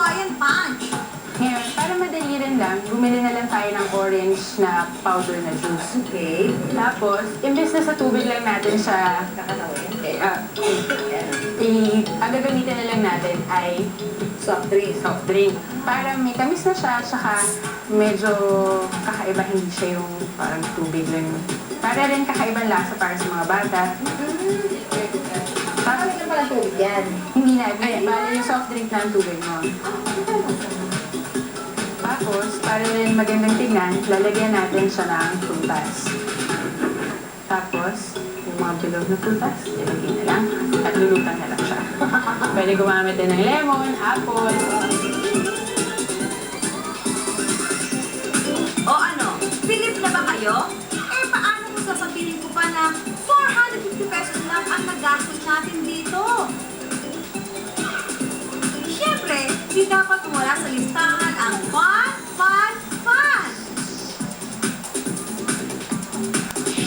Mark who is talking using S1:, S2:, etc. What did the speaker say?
S1: Hawaiian Punch.
S2: Ngayon, para madali rin lang, bumili na lang tayo ng orange na powder na juice.
S1: Okay.
S2: Tapos, imbes na sa tubig lang natin siya, ang gagamitin na lang natin ay
S1: Soft drink.
S2: soft drink. Para may tamis na siya, saka medyo kakaiba, hindi siya yung parang tubig lang. Para rin kakaibang lasa para sa mga bata.
S1: Bakit na pala tubig yan?
S2: Hindi na, bali yung soft drink na ang tubig mo. Tapos, para rin magandang tignan, lalagyan natin siya ng prutas. Tapos, yung mga bilog na prutas, ilagay na lang at lulutan na lang siya. Pwede gumamit din ng lemon, apple.
S1: O ano, Philip na ba kayo? Eh, paano kung sasabihin ko pa na 450 pesos lang ang nagastos natin dito? Siyempre, di dapat wala sa listahan ang 1, 5,